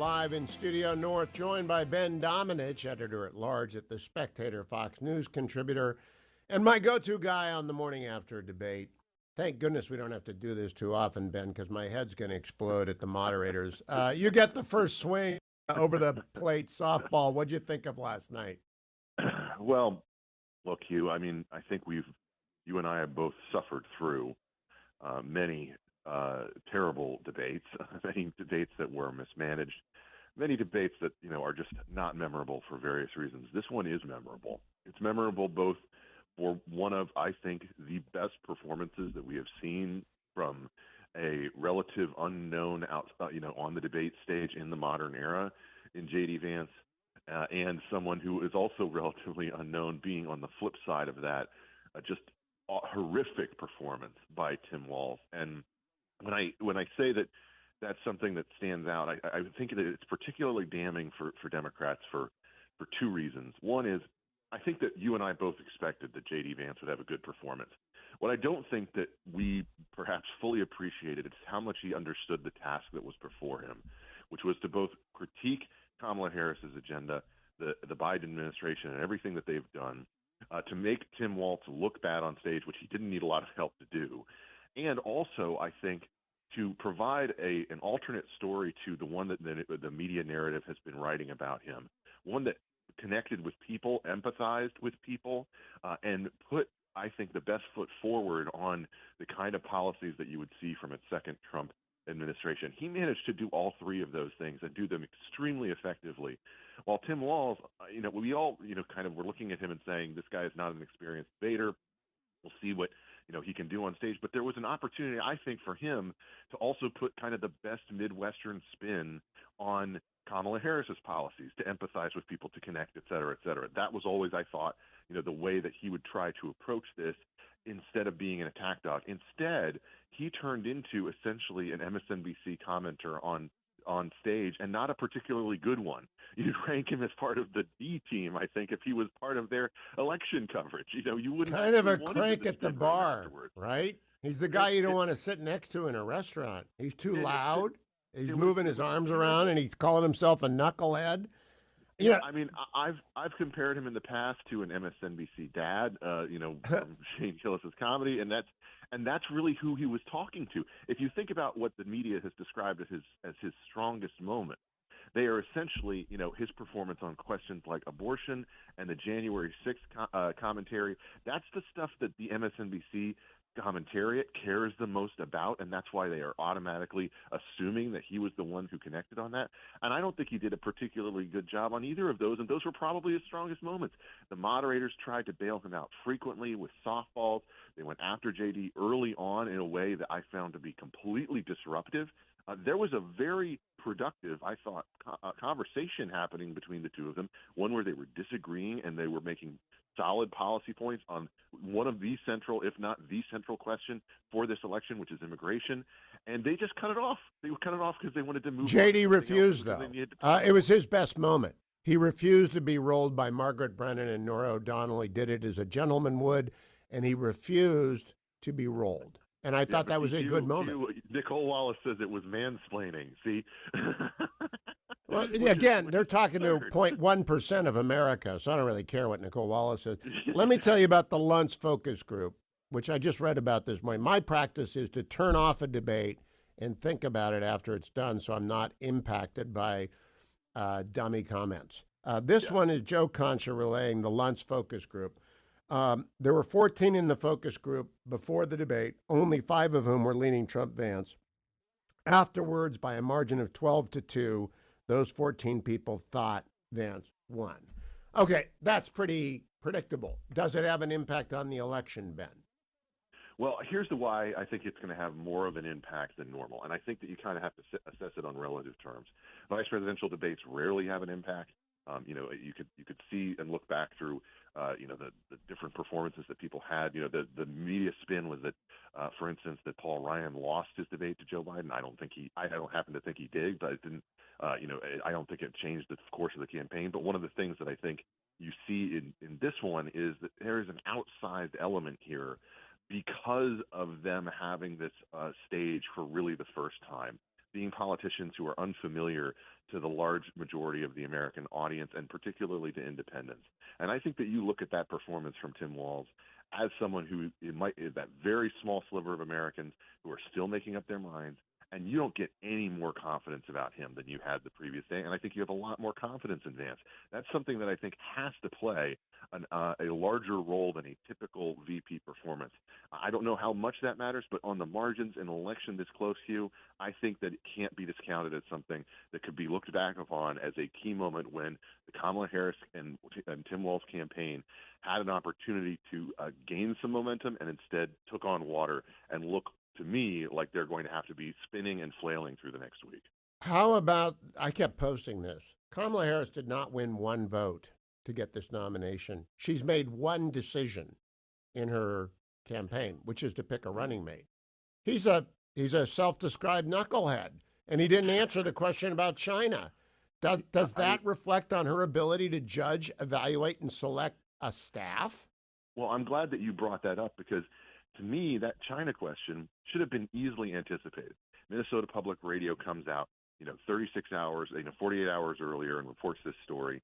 live in Studio North, joined by Ben Domenech, editor-at-large at The Spectator, Fox News contributor, and my go-to guy on the morning after debate. Thank goodness we don't have to do this too often, Ben, because my head's going to explode at the moderators. You get the first swing over the plate softball. What'd you think of last night? Well, look, Hugh, I mean, I think you and I have both suffered through many terrible debates, many debates that were mismanaged, many debates that, are just not memorable for various reasons. This one is memorable. It's memorable both for one of, I think, the best performances that we have seen from a relative unknown on the debate stage in the modern era in J.D. Vance, and someone who is also relatively unknown being on the flip side of that, just a horrific performance by Tim Walz. And when I say that that's something that stands out, I think that it's particularly damning for Democrats for two reasons. One is I think that you and I both expected that J.D. Vance would have a good performance. What I don't think that we perhaps fully appreciated is how much he understood the task that was before him, which was to both critique Kamala Harris's agenda, the Biden administration, and everything that they've done, to make Tim Walz look bad on stage, which he didn't need a lot of help to do. And also, I think, to provide an alternate story to the one that the media narrative has been writing about him, one that connected with people, empathized with people, and put, I think, the best foot forward on the kind of policies that you would see from a second Trump administration. He managed to do all three of those things and do them extremely effectively. While Tim Walz, we all, kind of were looking at him and saying, this guy is not an experienced debater. We'll see what he can do on stage. But there was an opportunity, I think, for him to also put kind of the best Midwestern spin on Kamala Harris's policies, to empathize with people, to connect, et cetera, et cetera. That was always, I thought, the way that he would try to approach this instead of being an attack dog. Instead, he turned into essentially an MSNBC commenter on stage, and not a particularly good one. You'd rank him as part of the D team, I think, if he was part of their election coverage. You wouldn't kind of a crank at the bar, right? He's the guy you don't want to sit next to in a restaurant. He's too loud. He's moving his arms around, and he's calling himself a knucklehead. Yeah, I mean, I've compared him in the past to an MSNBC dad, from Shane Gillis's comedy, and that's really who he was talking to. If you think about what the media has described as his strongest moment, they are essentially, his performance on questions like abortion and the January 6th commentary. That's the stuff that the MSNBC commentariat cares the most about, and that's why they are automatically assuming that he was the one who connected on that. And I don't think he did a particularly good job on either of those, and those were probably his strongest moments. The moderators tried to bail him out frequently with softballs. They went after JD early on in a way that I found to be completely disruptive. There was a very productive, I thought, conversation happening between the two of them, one where they were disagreeing and they were making solid policy points on one of the central, if not the central question for this election, which is immigration. And they just cut it off. They cut it off because they wanted to move. JD refused, though. It was his best moment. He refused to be rolled by Margaret Brennan and Norah O'Donnell. He did it as a gentleman would, and he refused to be rolled. And I thought that was a good moment. Nicole Wallace says it was mansplaining. See? Well, again, they're talking to 0.1% of America, so I don't really care what Nicole Wallace says. Let me tell you about the Luntz Focus Group, which I just read about this morning. My practice is to turn off a debate and think about it after it's done so I'm not impacted by dummy comments. This one is Joe Concha relaying the Luntz Focus Group. There were 14 in the focus group before the debate, only 5 of whom were leaning Trump-Vance. Afterwards, by a margin of 12-2, those 14 people thought Vance won. Okay, that's pretty predictable. Does it have an impact on the election, Ben? Well, here's the why I think it's going to have more of an impact than normal, and I think that you kind of have to assess it on relative terms. Vice presidential debates rarely have an impact. You could see and look back through, the different performances that people had. The media spin was that, for instance, that Paul Ryan lost his debate to Joe Biden. I don't happen to think he did, but it didn't. I don't think it changed the course of the campaign. But one of the things that I think you see in this one is that there is an outsized element here because of them having this stage for really the first time. being politicians who are unfamiliar to the large majority of the American audience, and particularly to independents. And I think that you look at that performance from Tim Walz as someone who is that very small sliver of Americans who are still making up their minds, and you don't get any more confidence about him than you had the previous day. And I think you have a lot more confidence in Vance. That's something that I think has to play a larger role than a typical VP performance. I don't know how much that matters, but on the margins in an election this close, Hugh, I think that it can't be discounted as something that could be looked back upon as a key moment when the Kamala Harris and Tim Walz campaign had an opportunity to gain some momentum and instead took on water and look to me like they're going to have to be spinning and flailing through the next week. How about, I kept posting this, Kamala Harris did not win one vote to get this nomination. She's made one decision in her campaign, which is to pick a running mate. He's a self-described knucklehead, and he didn't answer the question about China. Does that reflect on her ability to judge, evaluate, and select a staff? Well, I'm glad that you brought that up, because to me, that China question should have been easily anticipated. Minnesota Public Radio comes out, 36 hours, 48 hours earlier and reports this story,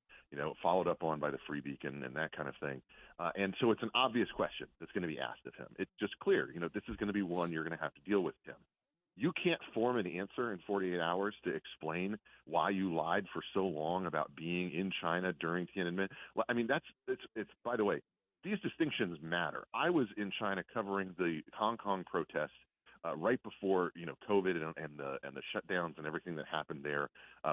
followed up on by the Free Beacon and that kind of thing. And so it's an obvious question that's going to be asked of him. It's just clear, this is going to be one you're going to have to deal with, Tim. You can't form an answer in 48 hours to explain why you lied for so long about being in China during Tiananmen. Well, I mean, it's by the way, these distinctions matter. I was in China covering the Hong Kong protests right before COVID and the shutdowns and everything that happened there,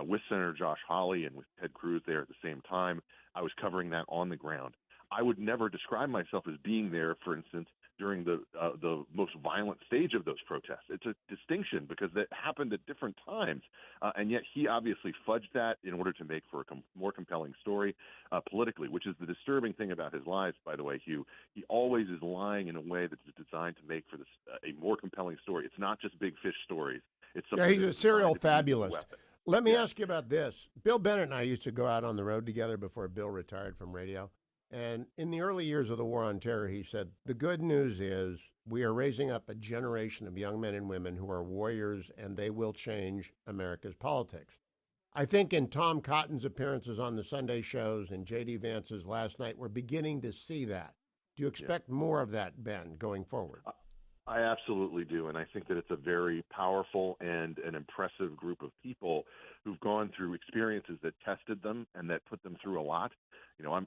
with Senator Josh Hawley and with Ted Cruz there at the same time. I was covering that on the ground. I would never describe myself as being there, for instance, during the most violent stage of those protests. It's a distinction because that happened at different times, and yet he obviously fudged that in order to make for a more compelling story politically, which is the disturbing thing about his lies, by the way, Hugh. He always is lying in a way that's designed to make for this a more compelling story. It's not just big fish stories. It's something he's a serial fabulist. Let me Yeah. ask you about this. Bill Bennett and I used to go out on the road together before Bill retired from radio. And in the early years of the War on Terror, he said, the good news is we are raising up a generation of young men and women who are warriors, and they will change America's politics. I think in Tom Cotton's appearances on the Sunday shows and J.D. Vance's last night, we're beginning to see that. Do you expect more of that, Ben, going forward? I absolutely do, and I think that it's a very powerful and an impressive group of people who've gone through experiences that tested them and that put them through a lot.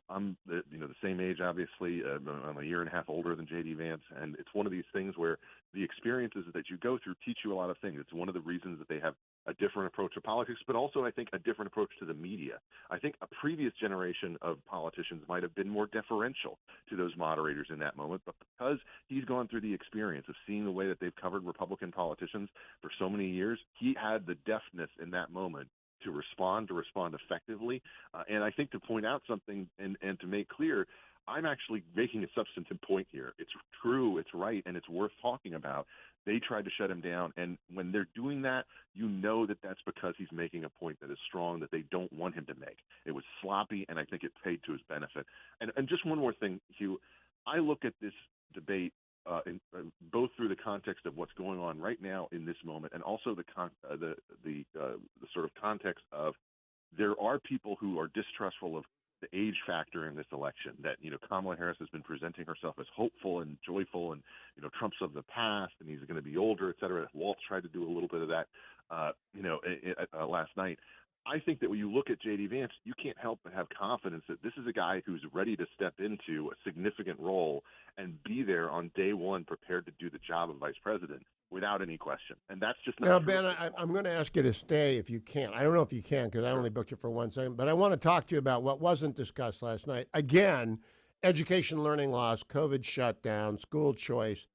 I'm the same age, obviously. I'm a year and a half older than J.D. Vance, and it's one of these things where the experiences that you go through teach you a lot of things. It's one of the reasons that they have a different approach to politics, but also, I think, a different approach to the media. I think a previous generation of politicians might have been more deferential to those moderators in that moment, but because he's gone through the experience of seeing the way that they've covered Republican politicians for so many years, he had the deftness in that moment to respond effectively. And I think to point out something and to make clear, I'm actually making a substantive point here. It's true, it's right, and it's worth talking about. They tried to shut him down, and when they're doing that, that that's because he's making a point that is strong that they don't want him to make. It was sloppy, and I think it paid to his benefit. And just one more thing, Hugh. I look at this debate both through the context of what's going on right now in this moment, and also the sort of context of there are people who are distrustful of the age factor in this election, that Kamala Harris has been presenting herself as hopeful and joyful, and Trump's of the past, and he's going to be older, et cetera. Waltz tried to do a little bit of that last night. I think that when you look at J.D. Vance, you can't help but have confidence that this is a guy who's ready to step into a significant role and be there on day one, prepared to do the job of vice president without any question. And that's just not Now, true. Ben, I'm going to ask you to stay if you can. I don't know if you can because I only booked you for 1 second, but I want to talk to you about what wasn't discussed last night. Again, education, learning loss, COVID shutdown, school choice.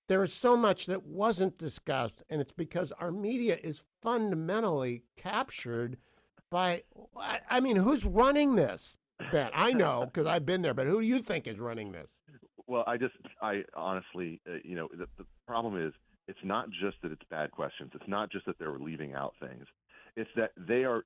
There is so much that wasn't discussed, and it's because our media is fundamentally captured by, I mean, who's running this, Ben? I know because I've been there, but who do you think is running this? Well, I honestly, the problem is it's not just that it's bad questions. It's not just that they're leaving out things. It's that they are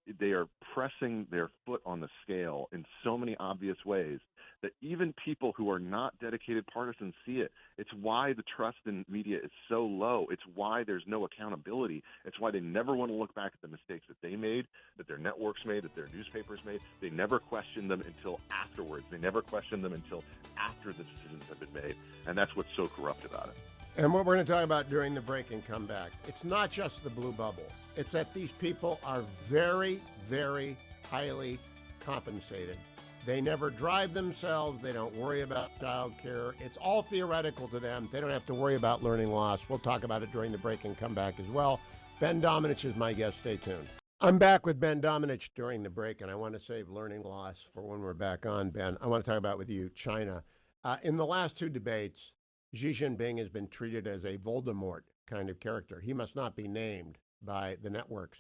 pressing their foot on the scale in so many obvious ways that even people who are not dedicated partisans see it. It's why the trust in media is so low. It's why there's no accountability. It's why they never want to look back at the mistakes that they made, that their networks made, that their newspapers made. They never question them until afterwards. They never question them until after the decisions have been made. And that's what's so corrupt about it. And what we're going to talk about during the break and come back, it's not just the blue bubble. It's that these people are very, very highly compensated. They never drive themselves. They don't worry about child care. It's all theoretical to them. They don't have to worry about learning loss. We'll talk about it during the break and come back as well. Ben Domenech is my guest. Stay tuned. I'm back with Ben Domenech during the break, and I want to save learning loss for when we're back on, Ben. I want to talk about with you China. In the last two debates, Xi Jinping has been treated as a Voldemort kind of character. He must not be named by the networks.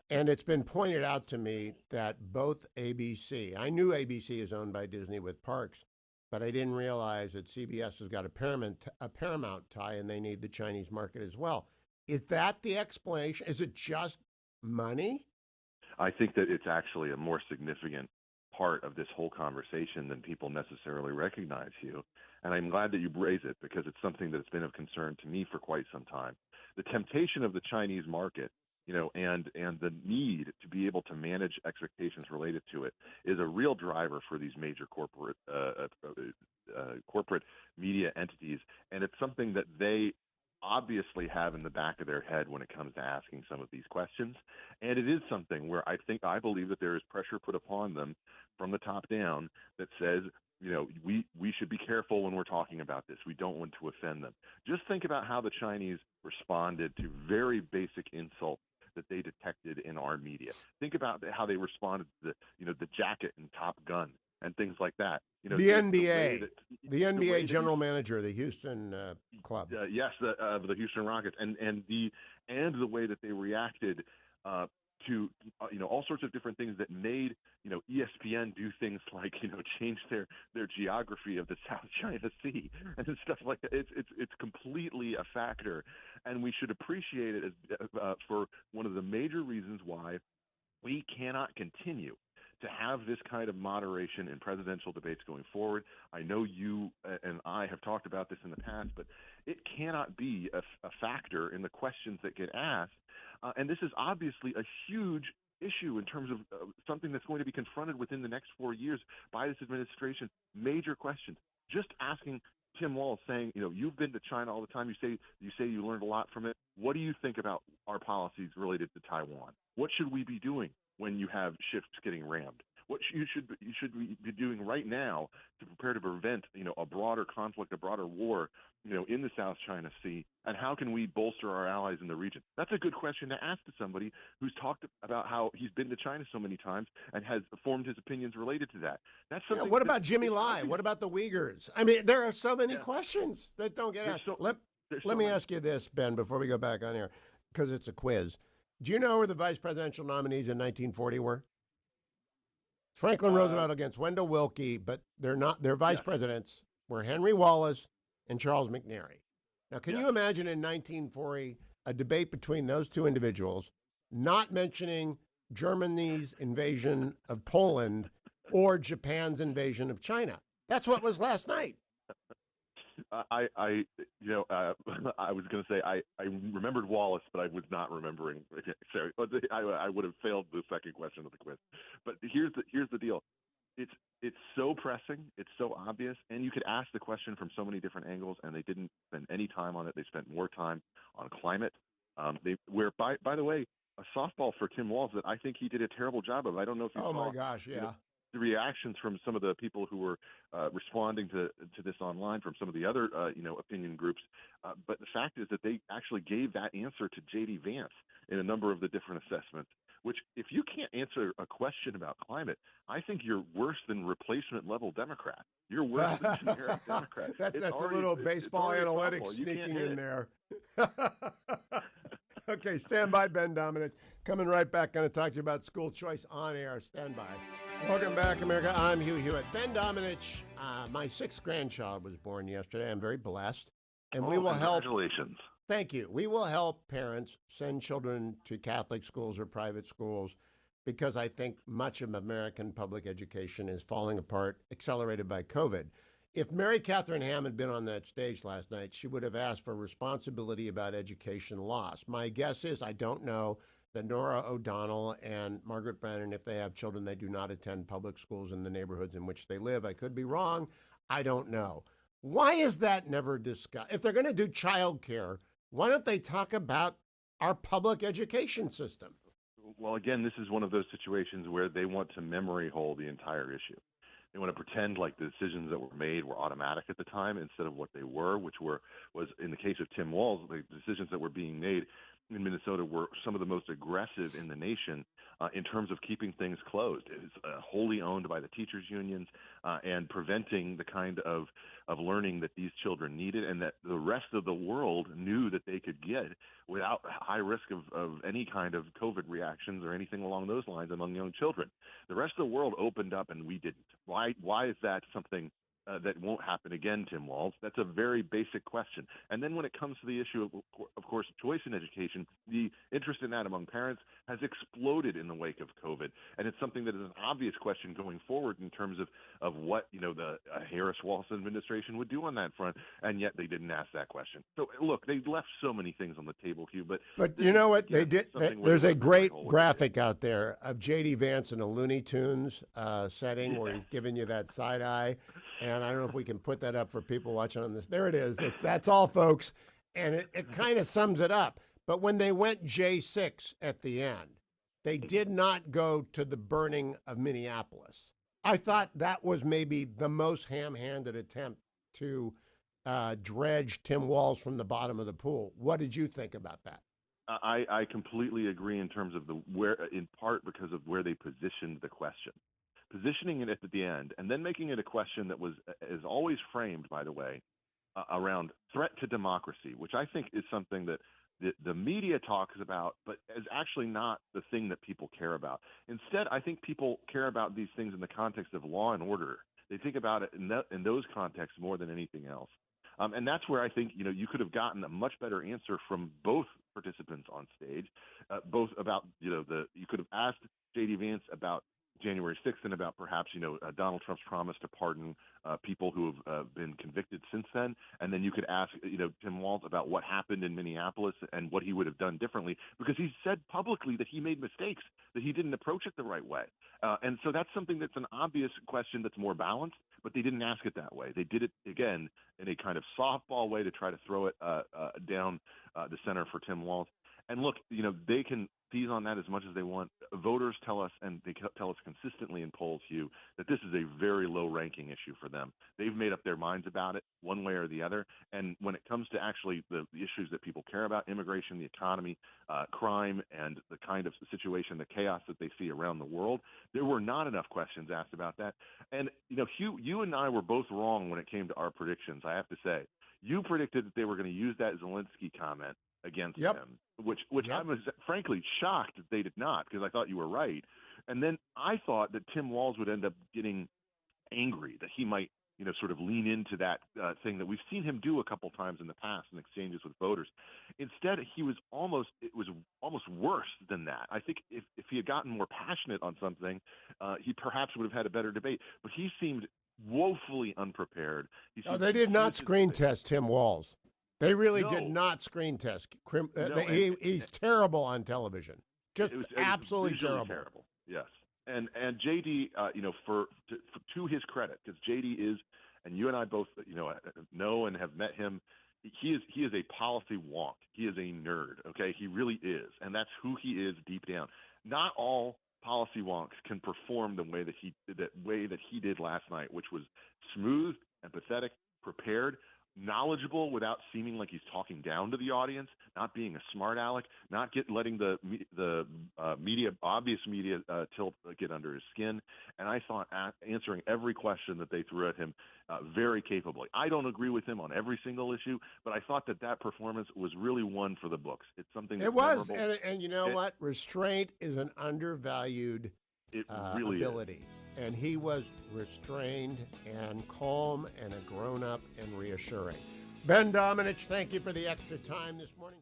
And it's been pointed out to me that both ABC, I knew ABC is owned by Disney with parks, but I didn't realize that CBS has got a Paramount tie and they need the Chinese market as well. Is that the explanation? Is it just money? I think that it's actually a more significant part of this whole conversation than people necessarily recognize, Hugh. And I'm glad that you raise it because it's something that's been of concern to me for quite some time. The temptation of the Chinese market, and the need to be able to manage expectations related to it is a real driver for these major corporate media entities. And it's something that they obviously have in the back of their head when it comes to asking some of these questions. And it is something where I believe that there is pressure put upon them from the top down that says, we should be careful when we're talking about this. We don't want to offend them. Just think about how the Chinese responded to very basic insults that they detected in our media. Think about how they responded to the jacket and Top Gun and things like that. The NBA, the NBA general manager of the Houston club. Yes, the Houston Rockets, and the way that they reacted to all sorts of different things that made ESPN do things like change their geography of the South China Sea and stuff like that. It's completely a factor, and we should appreciate it as for one of the major reasons why we cannot continue to have this kind of moderation in presidential debates going forward. I know you and I have talked about this in the past, but it cannot be a factor in the questions that get asked. And this is obviously a huge issue in terms of something that's going to be confronted within the next 4 years by this administration. Major questions. Just asking Tim Walz, saying, you've been to China all the time. You say you learned a lot from it. What do you think about our policies related to Taiwan? What should we be doing when you have ships getting rammed? What you should be doing right now to prepare to prevent, a broader conflict, a broader war, in the South China Sea, and how can we bolster our allies in the region? That's a good question to ask to somebody who's talked about how he's been to China so many times and has formed his opinions related to that. That's something. What about Jimmy Lai? What about the Uyghurs? I mean, there are so many questions that don't get asked. Let me ask you this, Ben, before we go back on here, because it's a quiz. Do you know who the vice presidential nominees in 1940 were? Franklin Roosevelt against Wendell Willkie, but they're not. Their vice presidents were Henry Wallace and Charles McNary. Now, can you imagine in 1940 a debate between those two individuals, not mentioning Germany's invasion of Poland or Japan's invasion of China? That's what was last night. I was going to say I remembered Wallace, but I was not remembering. Sorry, I would have failed the second question of the quiz. But here's the deal. It's so pressing, it's so obvious, and you could ask the question from so many different angles, and they didn't spend any time on it. They spent more time on climate. By the way, a softball for Tim Walz that I think he did a terrible job of. I don't know if you saw. Oh my gosh, yeah. The reactions from some of the people who were responding to this online from some of the other opinion groups, but the fact is that they actually gave that answer to J.D. Vance in a number of the different assessments. Which, if you can't answer a question about climate, I think you're worse than replacement level Democrat. You're worse than generic Democrat. That's a little baseball analytics sneaking in there. Okay, stand by, Ben Domenech. Coming right back, going to talk to you about school choice on air. Stand by. Welcome back, America. I'm Hugh Hewitt. Ben Domenech, my sixth grandchild was born yesterday. I'm very blessed. And we will help. Congratulations. thank you. We will help parents send children to Catholic schools or private schools because I think much of American public education is falling apart, accelerated by COVID. If Mary Catherine Ham had been on that stage last night, she would have asked for responsibility about education loss. My guess is, I don't know, that Nora O'Donnell and Margaret Brennan, if they have children, they do not attend public schools in the neighborhoods in which they live. I could be wrong. I don't know. Why is that never discussed? If they're going to do childcare, why don't they talk about our public education system? Well, again, this is one of those situations where they want to memory hole the entire issue. They want to pretend like the decisions that were made were automatic at the time instead of what they were, was in the case of Tim Walz, the decisions that were being made in Minnesota were some of the most aggressive in the nation in terms of keeping things closed. It was wholly owned by the teachers' unions and preventing the kind of learning that these children needed and that the rest of the world knew that they could get without high risk of any kind of COVID reactions or anything along those lines among young children. The rest of the world opened up and we didn't. Why is that something that won't happen again, Tim Walz? That's a very basic question. And then when it comes to the issue of course, choice in education, the interest in that among parents has exploded in the wake of COVID. And it's something that is an obvious question going forward in terms of what, the Harris-Walz administration would do on that front. And yet they didn't ask that question. So, look, they left so many things on the table, Hugh. But you know what? They did. There's a great graphic out there of J.D. Vance in a Looney Tunes setting where he's giving you that side eye. And I don't know if we can put that up for people watching on this. There it is. That's all, folks. And it kind of sums it up. But when they went J6 at the end, they did not go to the burning of Minneapolis. I thought that was maybe the most ham-handed attempt to dredge Tim Walz from the bottom of the pool. What did you think about that? I completely agree in terms of in part because of where they positioned the question. Positioning it at the end and then making it a question that is always framed, by the way, around threat to democracy, which I think is something that the media talks about, but is actually not the thing that people care about. Instead, I think people care about these things in the context of law and order. They think about it in those contexts more than anything else. And that's where I think, you could have gotten a much better answer from both participants on stage, both about, you could have asked J.D. Vance about January 6th and about perhaps, Donald Trump's promise to pardon people who have been convicted since then. And then you could ask, Tim Walz about what happened in Minneapolis and what he would have done differently, because he said publicly that he made mistakes, that he didn't approach it the right way. And so that's something that's an obvious question that's more balanced, but they didn't ask it that way. They did it, again, in a kind of softball way to try to throw it down the center for Tim Walz. And look, they can seize on that as much as they want. Voters tell us, and they tell us consistently in polls, Hugh, that this is a very low-ranking issue for them. They've made up their minds about it one way or the other. And when it comes to actually the issues that people care about, immigration, the economy, crime, and the kind of situation, the chaos that they see around the world, there were not enough questions asked about that. And, Hugh, you and I were both wrong when it came to our predictions, I have to say. You predicted that they were going to use that Zelensky comment against him, which I was frankly shocked that they did not, because I thought you were right. And then I thought that Tim Walz would end up getting angry, that he might, sort of lean into that thing that we've seen him do a couple times in the past in exchanges with voters. Instead, it was almost worse than that. I think if he had gotten more passionate on something, he perhaps would have had a better debate. But he seemed woefully unprepared. They did not screen test Tim Walz. They really did not screen test. He's terrible on television. Just absolutely terrible. Yes. And JD, to his credit, because JD is, and you and I both, know and have met him. He is a policy wonk. He is a nerd. Okay, he really is, and that's who he is deep down. Not all policy wonks can perform the way that he did last night, which was smooth, empathetic, prepared, knowledgeable without seeming like he's talking down to the audience, not being a smart aleck, not letting the obvious media tilt get under his skin. And I thought answering every question that they threw at him very capably. I don't agree with him on every single issue, but I thought that performance was really one for the books. It's something that's memorable. And you know what? Restraint is an undervalued ability. And he was restrained and calm and a grown-up and reassuring. Ben Domenech, thank you for the extra time this morning.